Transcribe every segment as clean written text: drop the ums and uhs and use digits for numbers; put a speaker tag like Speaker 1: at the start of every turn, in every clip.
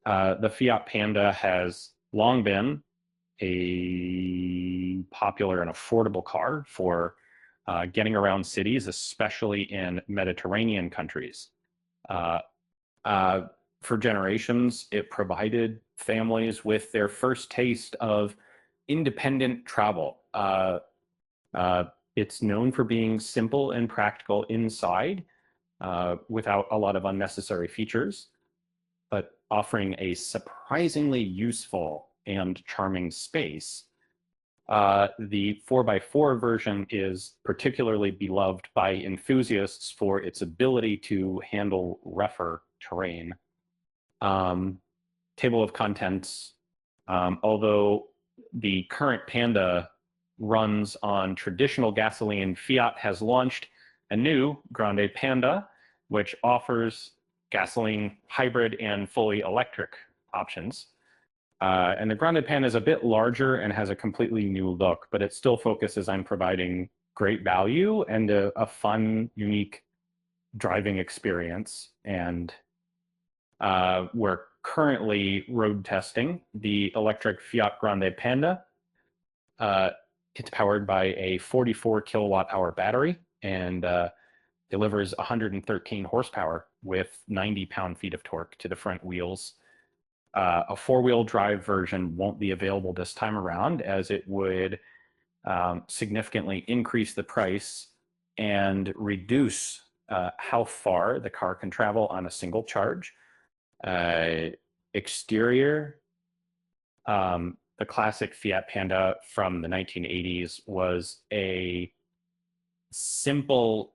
Speaker 1: The Fiat Panda has long been a popular and affordable car for getting around cities, especially in Mediterranean countries. Uh, uh, for generations, it provided families with their first taste of independent travel. Uh, it's known for being simple and practical inside without a lot of unnecessary features, but offering a surprisingly useful and charming space. The 4x4 version is particularly beloved by enthusiasts for its ability to handle rougher terrain. Um, Table of contents, although the current Panda runs on traditional gasoline, Fiat has launched a new Grande Panda, which offers gasoline, hybrid, and fully electric options. And the Grande Panda is a bit larger and has a completely new look, but it still focuses on providing great value and a fun, unique driving experience. And we're currently road testing the electric Fiat Grande Panda. It's powered by a 44 kilowatt hour battery and delivers 113 horsepower with 90 pound-feet of torque to the front wheels. A four-wheel drive version won't be available this time around, as it would significantly increase the price and reduce how far the car can travel on a single charge. Exterior, the classic Fiat Panda from the 1980s was a simple,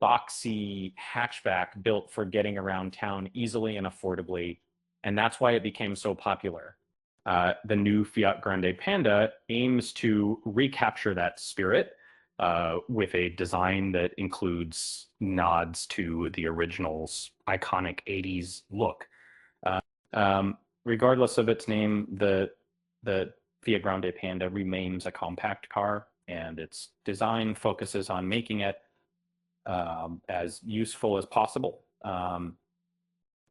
Speaker 1: boxy hatchback built for getting around town easily and affordably, and that's why it became so popular. The new Fiat Grande Panda aims to recapture that spirit with a design that includes nods to the original's iconic 80s look. Regardless of its name, the Fiat Grande Panda remains a compact car, and its design focuses on making it as useful as possible.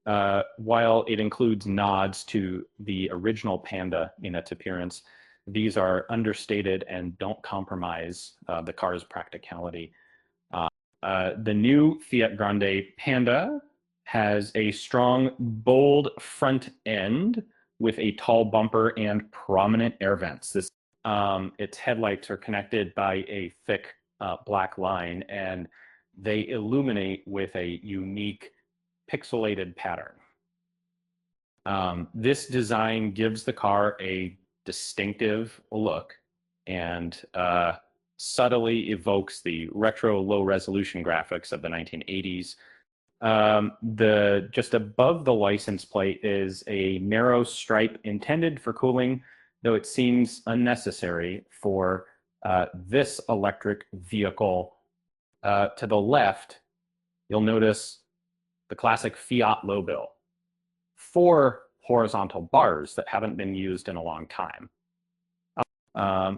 Speaker 1: While it includes nods to the original Panda in its appearance, these are understated and don't compromise the car's practicality. The new Fiat Grande Panda has a strong, bold front end with a tall bumper and prominent air vents. Its headlights are connected by a thick black line, and they illuminate with a unique pixelated pattern. This design gives the car a distinctive look and subtly evokes the retro low-resolution graphics of the 1980s. Just above the license plate is a narrow stripe intended for cooling, though it seems unnecessary for this electric vehicle. To the left, you'll notice the classic Fiat logo, 4 horizontal bars that haven't been used in a long time.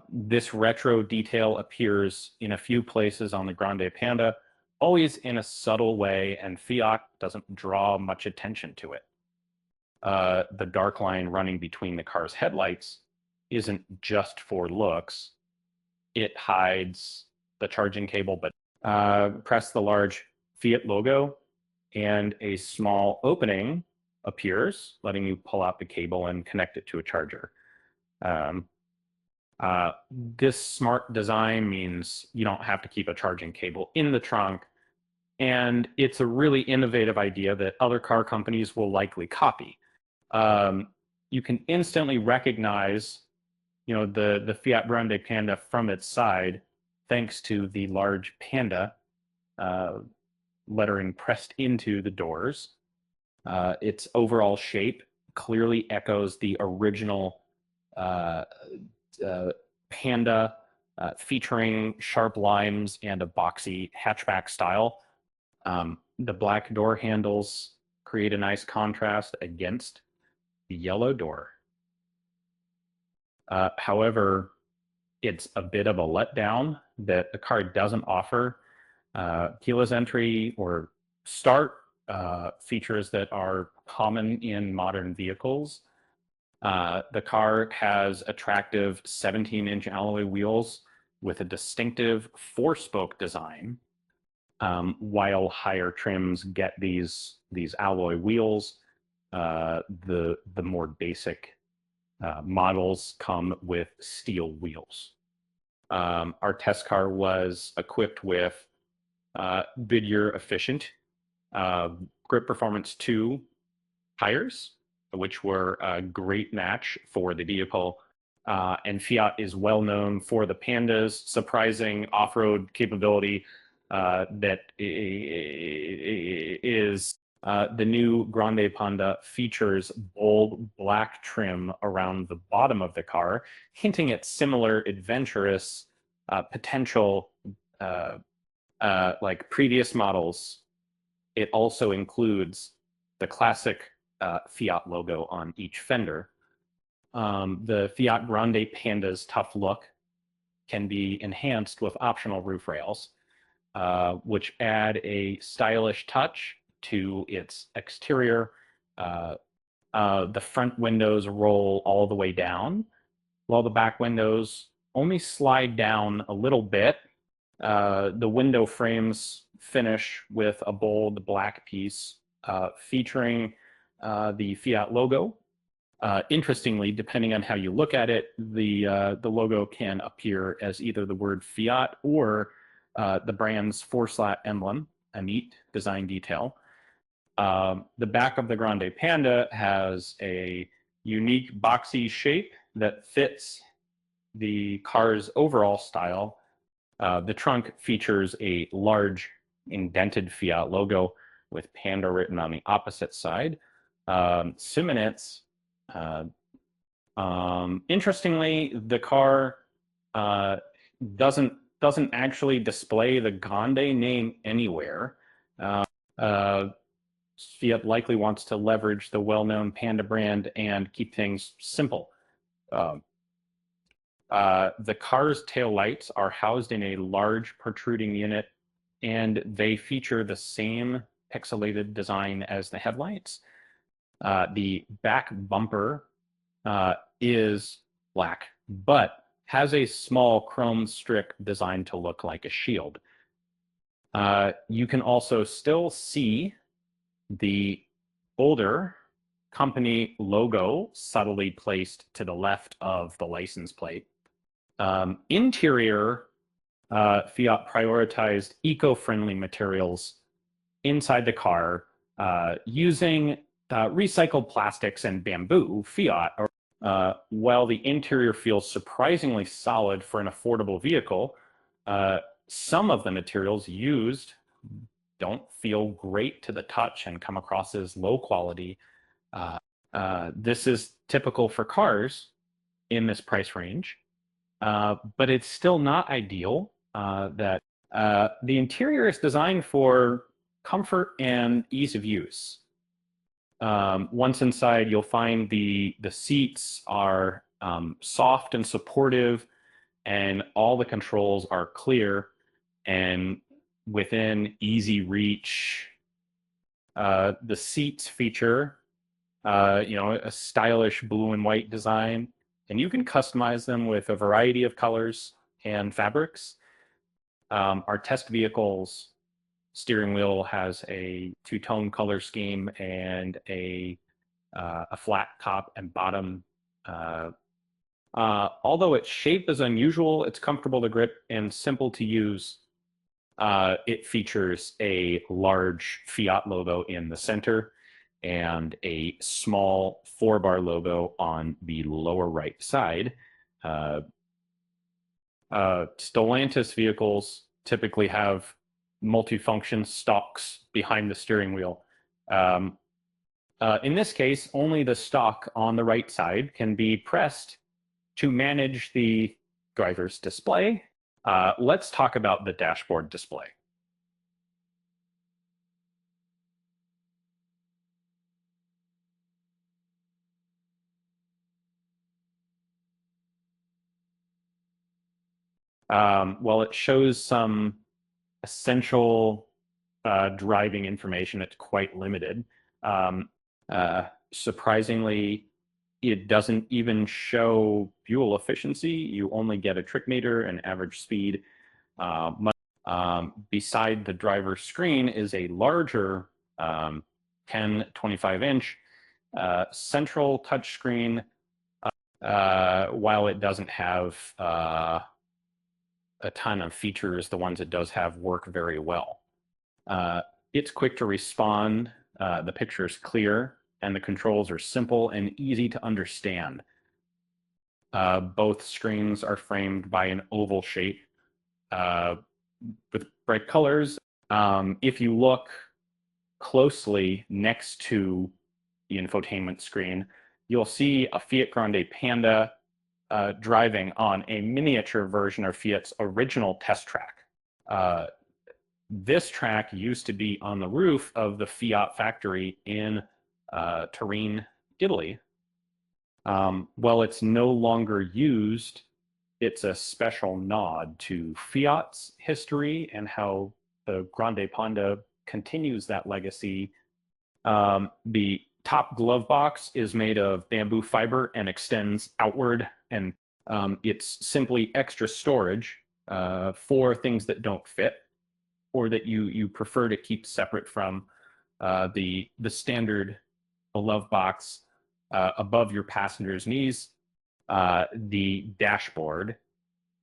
Speaker 1: This retro detail appears in a few places on the Grande Panda, always in a subtle way, and Fiat doesn't draw much attention to it. The dark line running between the car's headlights isn't just for looks. It hides the charging cable, but press the large Fiat logo and a small opening appears, letting you pull out the cable and connect it to a charger. This smart design means you don't have to keep a charging cable in the trunk, and it's a really innovative idea that other car companies will likely copy. You can instantly recognize, the Fiat Grande Panda from its side, thanks to the large Panda lettering pressed into the doors. Its overall shape clearly echoes the original Panda, featuring sharp lines and a boxy hatchback style. The black door handles create a nice contrast against the yellow door. However, it's a bit of a letdown that the car doesn't offer keyless entry or start features that are common in modern vehicles. The car has attractive 17-inch alloy wheels with a distinctive four-spoke design, while higher trims get these alloy wheels. The more basic models come with steel wheels. Our test car was equipped with Goodyear Efficient Grip Performance 2 tires, which were a great match for the vehicle. And Fiat is well known for the Panda's surprising off-road capability that is the new Grande Panda features bold black trim around the bottom of the car, hinting at similar adventurous potential like previous models. It also includes the classic Fiat logo on each fender. The Fiat Grande Panda's tough look can be enhanced with optional roof rails, which add a stylish touch to its exterior. The front windows roll all the way down, while the back windows only slide down a little bit. The window frames finish with a bold black piece featuring the Fiat logo. Interestingly, depending on how you look at it, the logo can appear as either the word Fiat or the brand's four-slat emblem, a neat design detail. The back of the Grande Panda has a unique boxy shape that fits the car's overall style. The trunk features a large indented Fiat logo with Panda written on the opposite side. Simonet's interestingly, the car doesn't actually display the Grande name anywhere. Fiat likely wants to leverage the well-known Panda brand and keep things simple. The car's taillights are housed in a large protruding unit, and they feature the same pixelated design as the headlights. The back bumper is black, but has a small chrome strip designed to look like a shield. You can also still see the older company logo subtly placed to the left of the license plate. Interior, Fiat prioritized eco-friendly materials inside the car using recycled plastics and bamboo. Fiat, while the interior feels surprisingly solid for an affordable vehicle, some of the materials used don't feel great to the touch and come across as low quality. This is typical for cars in this price range, but it's still not ideal. The interior is designed for comfort and ease of use. Once inside, you'll find the seats are soft and supportive, and all the controls are clear and within easy reach. The seats feature, a stylish blue and white design, and you can customize them with a variety of colors and fabrics. Our test vehicle's steering wheel has a two-tone color scheme and a flat top and bottom. Although its shape is unusual, it's comfortable to grip and simple to use. It features a large Fiat logo in the center and a small 4-bar logo on the lower right side. Stellantis vehicles typically have multifunction stalks behind the steering wheel. In this case, only the stalk on the right side can be pressed to manage the driver's display. Let's talk about the dashboard display. Well, it shows some essential driving information. It's quite limited. Surprisingly, it doesn't even show fuel efficiency. You only get a trick meter and average speed. Beside the driver's screen is a larger 10-25-inch central touchscreen. While it doesn't have a ton of features, the ones it does have work very well. It's quick to respond, the picture is clear, and the controls are simple and easy to understand. Both screens are framed by an oval shape with bright colors. If you look closely next to the infotainment screen, you'll see a Fiat Grande Panda driving on a miniature version of Fiat's original test track. This track used to be on the roof of the Fiat factory in Turin, Italy. While it's no longer used, it's a special nod to Fiat's history and how the Grande Panda continues that legacy. The top glove box is made of bamboo fiber and extends outward, and it's simply extra storage for things that don't fit or that you prefer to keep separate from the standard glove box above your passenger's knees. The dashboard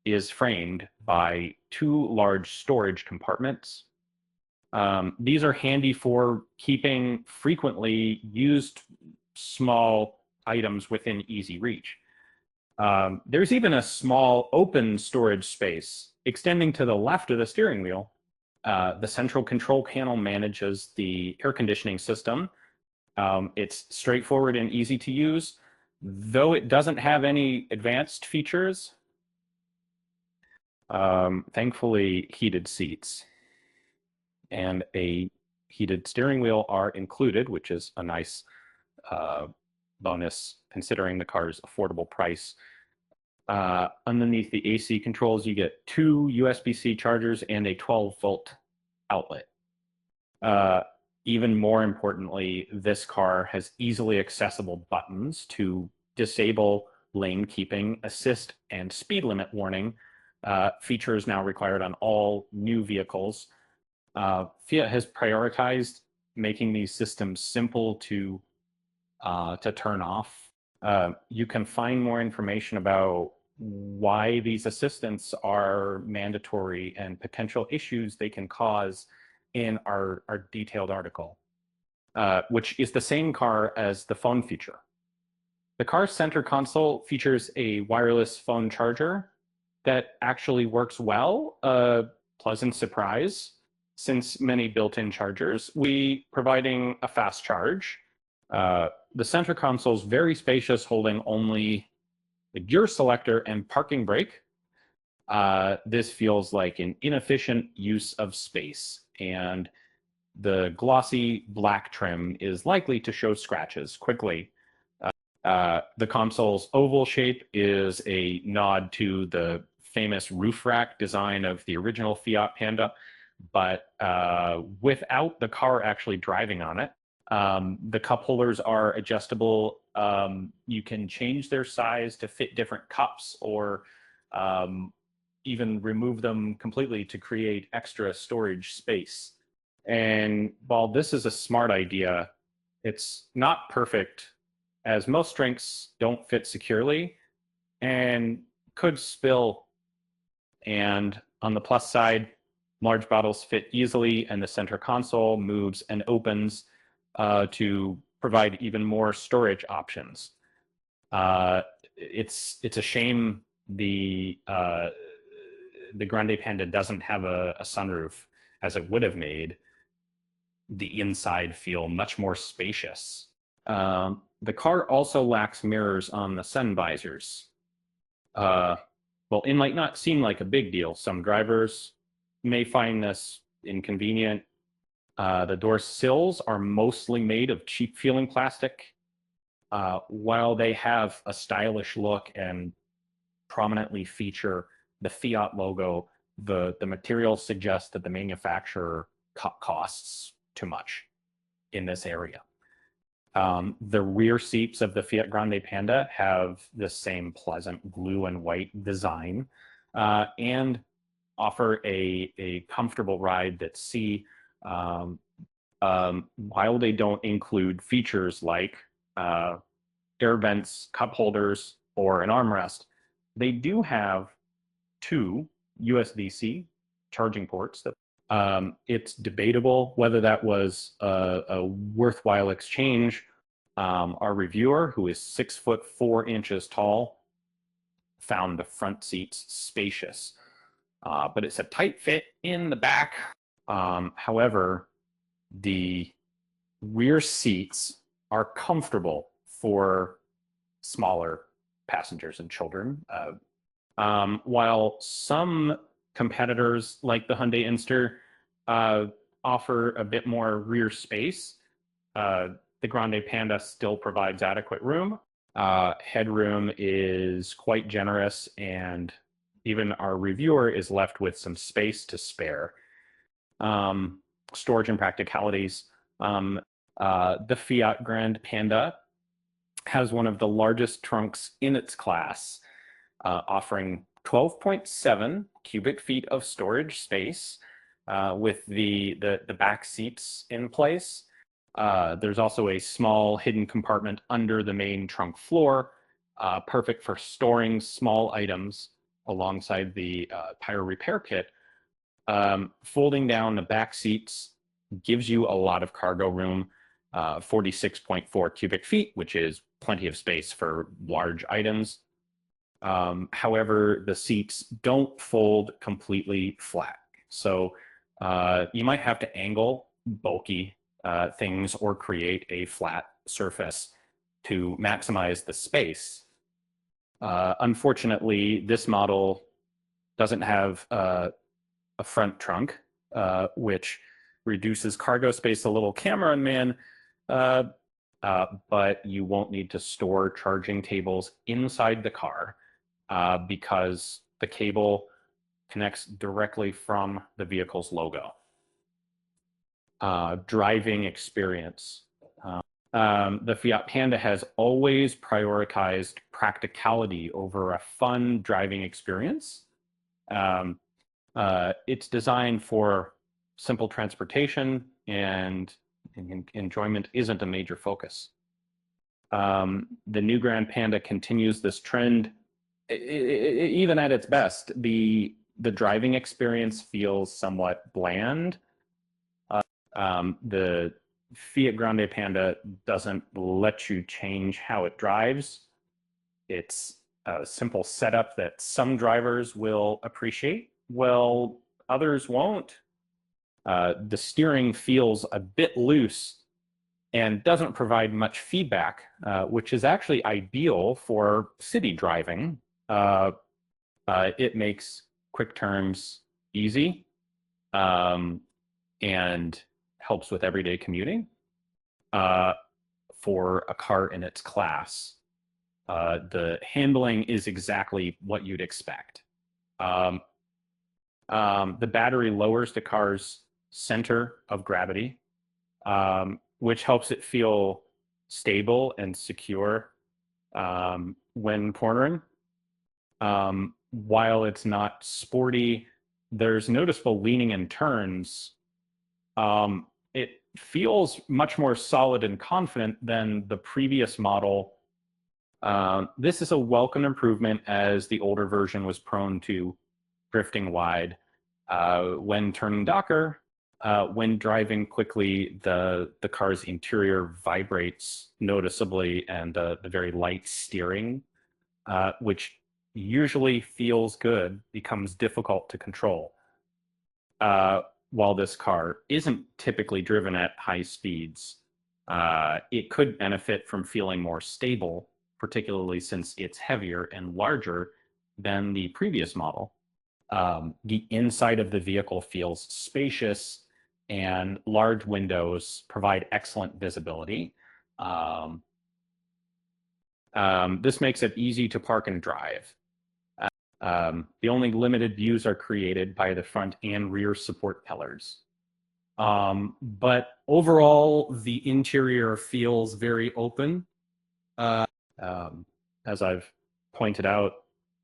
Speaker 1: is framed by two large storage compartments. These are handy for keeping frequently used small items within easy reach. There's even a small open storage space extending to the left of the steering wheel. The central control panel manages the air conditioning system. It's straightforward and easy to use, though it doesn't have any advanced features. Thankfully, heated seats and a heated steering wheel are included, which is a nice bonus considering the car's affordable price. Underneath the AC controls, you get two USB-C chargers and a 12-volt outlet. Even more importantly, this car has easily accessible buttons to disable lane keeping, assist, and speed limit warning. Features now required on all new vehicles. Fiat has prioritized making these systems simple to turn off. You can find more information about why these assistants are mandatory and potential issues they can cause in our detailed article, which is the same car as the phone feature. The car's center console features a wireless phone charger that actually works well, a pleasant surprise, since many built-in chargers we providing a fast charge. The center console is very spacious, holding only the gear selector and parking brake. This feels like an inefficient use of space, and the glossy black trim is likely to show scratches quickly. The console's oval shape is a nod to the famous roof rack design of the original Fiat Panda, but without the car actually driving on it. The cup holders are adjustable. You can change their size to fit different cups, or even remove them completely to create extra storage space. And while this is a smart idea, it's not perfect, as most drinks don't fit securely and could spill. And on the plus side, large bottles fit easily, and the center console moves and opens to provide even more storage options. It's a shame the Grande Panda doesn't have a sunroof, as it would have made the inside feel much more spacious. The car also lacks mirrors on the sun visors. Well, it might not seem like a big deal. Some drivers may find this inconvenient. The door sills are mostly made of cheap-feeling plastic. While they have a stylish look and prominently feature the Fiat logo, the materials suggest that the manufacturer costs too much in this area. The rear seats of the Fiat Grande Panda have the same pleasant blue and white design, and offer a comfortable ride that while they don't include features like air vents, cup holders, or an armrest, they do have 2 USB-C charging ports. It's debatable whether that was a worthwhile exchange. Our reviewer, who is 6'4" tall, found the front seats spacious, but it's a tight fit in the back. However, the rear seats are comfortable for smaller passengers and children. While some competitors like the Hyundai Inster offer a bit more rear space, the Grande Panda still provides adequate room. Headroom is quite generous, and even our reviewer is left with some space to spare. Storage and practicalities. The Fiat Grande Panda has one of the largest trunks in its class, offering 12.7 cubic feet of storage space with the back seats in place. There's also a small hidden compartment under the main trunk floor, perfect for storing small items alongside the tire repair kit. Folding down the back seats gives you a lot of cargo room, 46.4 cubic feet, which is plenty of space for large items. However, the seats don't fold completely flat. So you might have to angle bulky things or create a flat surface to maximize the space. Unfortunately, this model doesn't have a front trunk, which reduces cargo space a little, cameraman, but you won't need to store charging tables inside the car because the cable connects directly from the vehicle's logo. Driving experience. The Fiat Panda has always prioritized practicality over a fun driving experience. It's designed for simple transportation, and enjoyment isn't a major focus. The new Grand Panda continues this trend. Even at its best, the driving experience feels somewhat bland. The Fiat Grande Panda doesn't let you change how it drives. It's a simple setup that some drivers will appreciate, well, others won't. The steering feels a bit loose and doesn't provide much feedback, which is actually ideal for city driving. It makes quick turns easy and helps with everyday commuting for a car in its class. The handling is exactly what you'd expect. The battery lowers the car's center of gravity, which helps it feel stable and secure when cornering. While it's not sporty, there's noticeable leaning in turns. It feels much more solid and confident than the previous model. This is a welcome improvement, as the older version was prone to drifting wide. When turning Docker, when driving quickly, the car's interior vibrates noticeably, and the very light steering, which usually feels good, becomes difficult to control. While this car isn't typically driven at high speeds, it could benefit from feeling more stable, particularly since it's heavier and larger than the previous model. The inside of the vehicle feels spacious, and large windows provide excellent visibility. This makes it easy to park and drive. The only limited views are created by the front and rear support pillars. But overall, the interior feels very open. Um, as I've pointed out,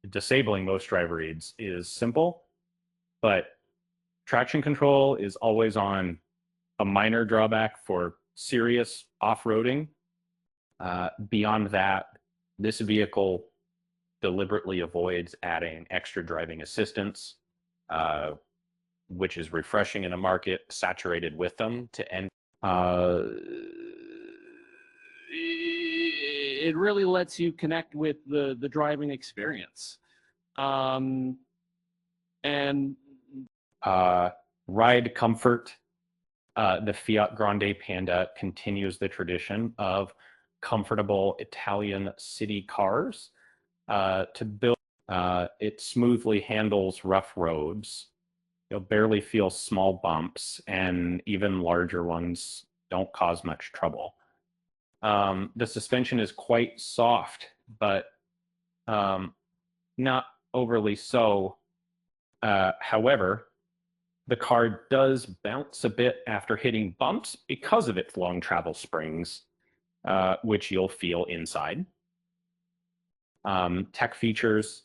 Speaker 1: disabling most driver aids is simple, but traction control is always on, a minor drawback for serious off-roading. Beyond that, this vehicle deliberately avoids adding extra driving assistance, uh, which is refreshing in a market saturated with them to end. It really lets you connect with the driving experience. And ride comfort. The Fiat Grande Panda continues the tradition of comfortable Italian city cars. To build, it smoothly handles rough roads. You'll barely feel small bumps, and even larger ones don't cause much trouble. The suspension is quite soft, but not overly so. However, the car does bounce a bit after hitting bumps because of its long travel springs, which you'll feel inside. Tech features.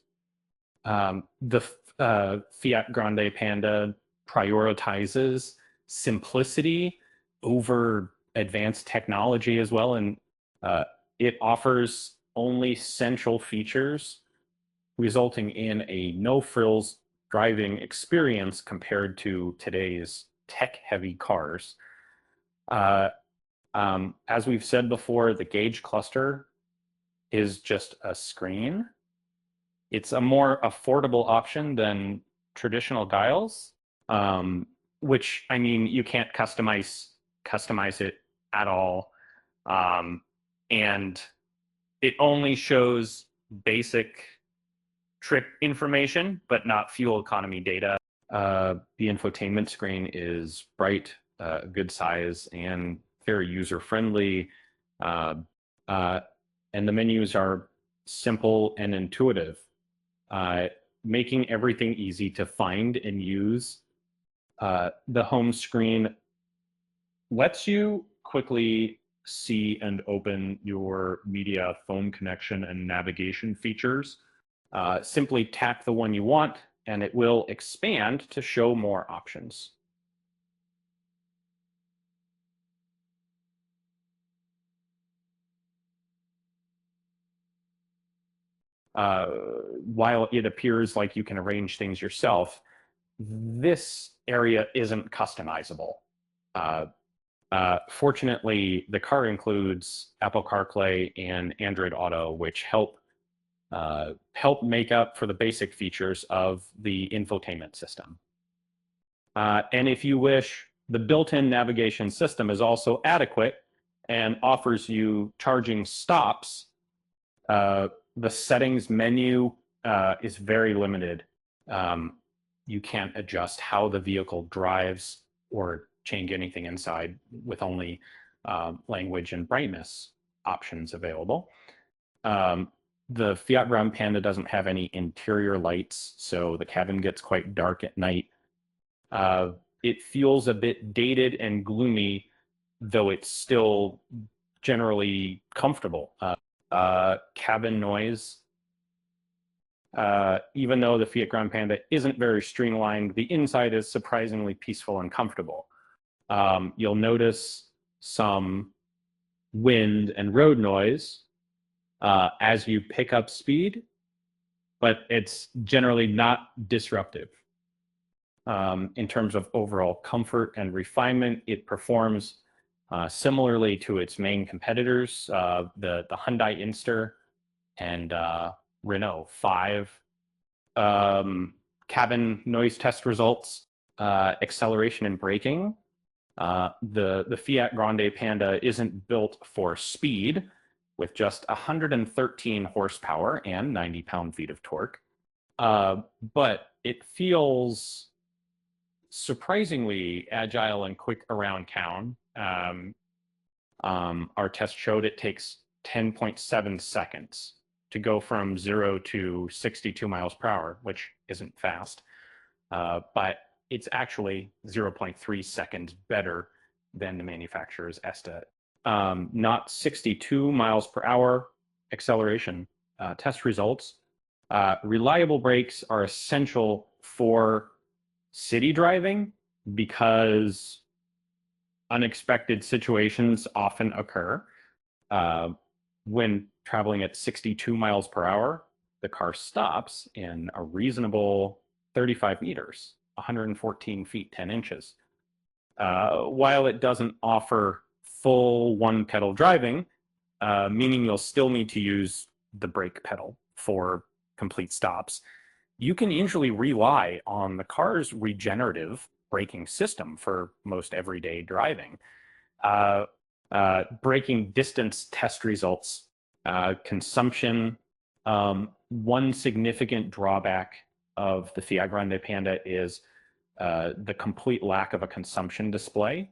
Speaker 1: The Fiat Grande Panda prioritizes simplicity over advanced technology as well, and it offers only essential features, resulting in a no-frills driving experience compared to today's tech-heavy cars. As we've said before, the gauge cluster is just a screen. It's a more affordable option than traditional dials, which, I mean, you can't customize it at all. And it only shows basic trip information, but not fuel economy data. The infotainment screen is bright, good size, and very user-friendly. And the menus are simple and intuitive, making everything easy to find and use. The home screen lets you quickly see and open your media, phone connection, and navigation features. Simply tap the one you want, and it will expand to show more options. While it appears like you can arrange things yourself, this area isn't customizable. Fortunately, the car includes Apple CarPlay and Android Auto, which help make up for the basic features of the infotainment system. And if you wish, the built-in navigation system is also adequate and offers you charging stops. The settings menu is very limited. You can't adjust how the vehicle drives or change anything inside with only language and brightness options available. The Fiat Grande Panda doesn't have any interior lights, so the cabin gets quite dark at night. It feels a bit dated and gloomy, though it's still generally comfortable. Cabin noise. Even though the Fiat Grande Panda isn't very streamlined, the inside is surprisingly peaceful and comfortable. You'll notice some wind and road noise as you pick up speed, but it's generally not disruptive. In terms of overall comfort and refinement, it performs similarly to its main competitors, the Hyundai Inster and Renault 5. Cabin noise test results, acceleration and braking. The Fiat Grande Panda isn't built for speed, with just 113 horsepower and 90 pound-feet of torque. But it feels surprisingly agile and quick around town. Our test showed it takes 10.7 seconds to go from 0 to 62 miles per hour, which isn't fast. But it's actually 0.3 seconds better than the manufacturer's estimate. Not 62 miles per hour acceleration. Test results. Reliable brakes are essential for city driving because unexpected situations often occur. When traveling at 62 miles per hour, the car stops in a reasonable 35 meters, 114 feet, 10 inches. While it doesn't offer full one-pedal driving, meaning you'll still need to use the brake pedal for complete stops, you can usually rely on the car's regenerative braking system for most everyday driving. Braking distance test results, consumption. One significant drawback of the Fiat Grande Panda is the complete lack of a consumption display.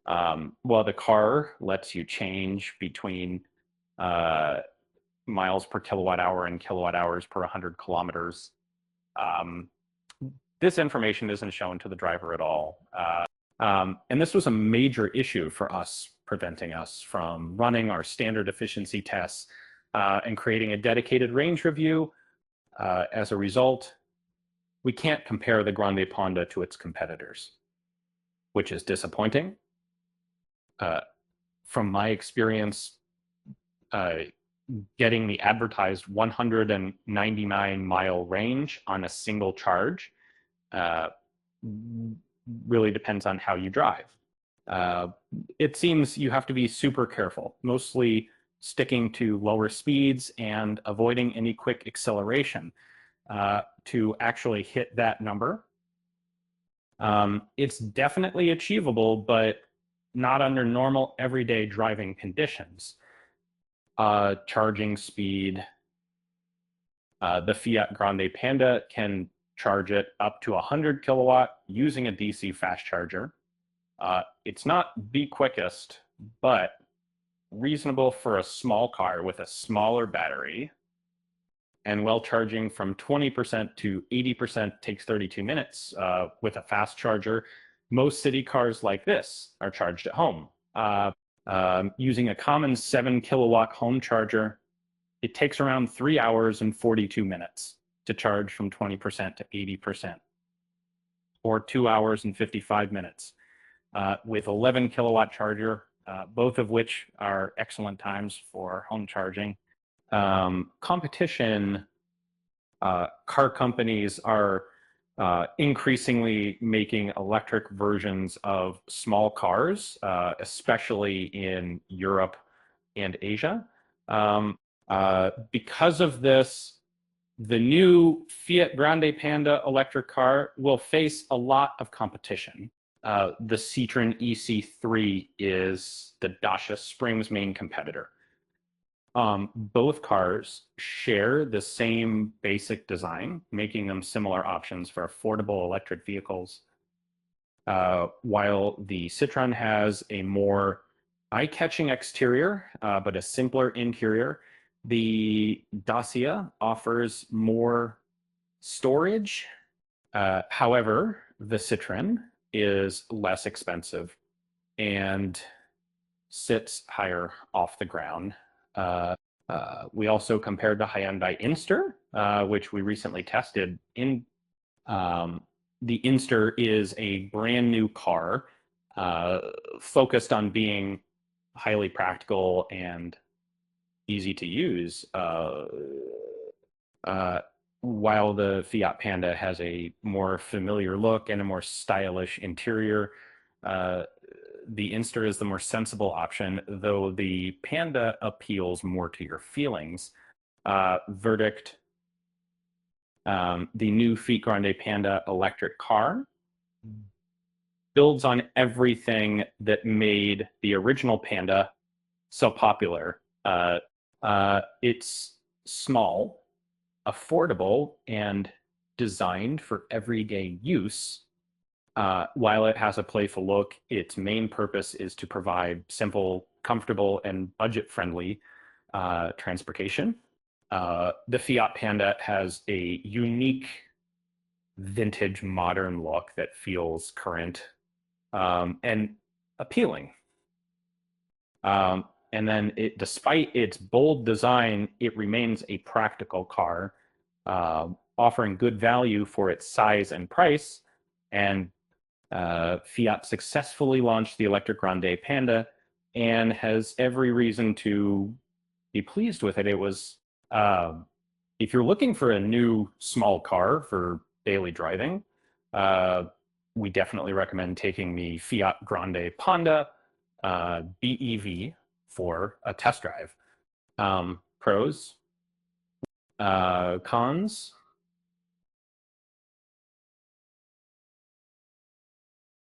Speaker 1: While the car lets you change between miles per kilowatt hour and kilowatt hours per 100 kilometers, this information isn't shown to the driver at all. And this was a major issue for us, preventing us from running our standard efficiency tests and creating a dedicated range review. As a result, we can't compare the Grande Panda to its competitors, which is disappointing. From my experience, getting the advertised 199-mile range on a single charge really depends on how you drive. It seems you have to be super careful, mostly sticking to lower speeds and avoiding any quick acceleration to actually hit that number. It's definitely achievable, but not under normal everyday driving conditions. Charging speed. The Fiat Grande Panda can charge it up to 100 kilowatt using a DC fast charger. It's not the quickest, but reasonable for a small car with a smaller battery. And while charging from 20% to 80% takes 32 minutes with a fast charger, most city cars like this are charged at home. Using a common 7 kilowatt home charger, it takes around 3 hours and 42 minutes to charge from 20% to 80%, or 2 hours and 55 minutes. With 11 kilowatt charger, both of which are excellent times for home charging. Competition, car companies are increasingly making electric versions of small cars, especially in Europe and Asia. Because of this, the new Fiat Grande Panda electric car will face a lot of competition. The Citroen EC3 is the Dacia Spring's main competitor. Both cars share the same basic design, making them similar options for affordable electric vehicles. While the Citroen has a more eye-catching exterior, but a simpler interior, the Dacia offers more storage. However, the Citroen is less expensive and sits higher off the ground. We also compared the Hyundai Inster, which we recently tested. The Inster is a brand new car focused on being highly practical and easy to use, while the Fiat Panda has a more familiar look and a more stylish interior. The Inster is the more sensible option, though the Panda appeals more to your feelings. Verdict: the new Fiat Grande Panda electric car builds on everything that made the original Panda so popular. It's small, affordable, and designed for everyday use. While it has a playful look, its main purpose is to provide simple, comfortable, and budget-friendly transportation. The Fiat Panda has a unique vintage modern look that feels current and appealing. And then despite its bold design, it remains a practical car, offering good value for its size and price. And Fiat successfully launched the electric Grande Panda and has every reason to be pleased with it. It was, if you're looking for a new small car for daily driving, uh, we definitely recommend taking the Fiat Grande Panda BEV for a test drive. Pros, cons.